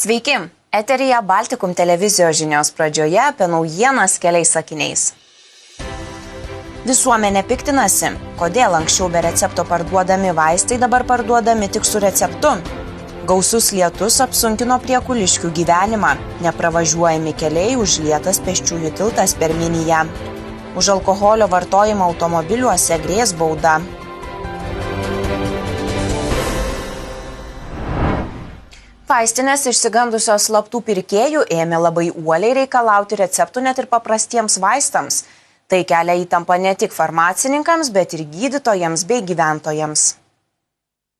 Sveiki, eteryje Baltikum televizijos žinios pradžioje apie naujienas keliais sakiniais. Visuomenė piktinasi, kodėl anksčiau be recepto parduodami vaistai dabar parduodami tik su receptu. Gausus lietus apsunkino Priekuliškių gyvenimą, nepravažiuojami keliai, užlietas pėsčiųjų tiltas per Miniją. Už alkoholio vartojimą automobiliuose grės bauda. Vaistinės išsigandusios slaptų pirkėjų ėmė labai uoliai reikalauti receptų net ir paprastiems vaistams. Tai kelia įtampą ne tik farmacininkams, bet ir gydytojams bei gyventojams.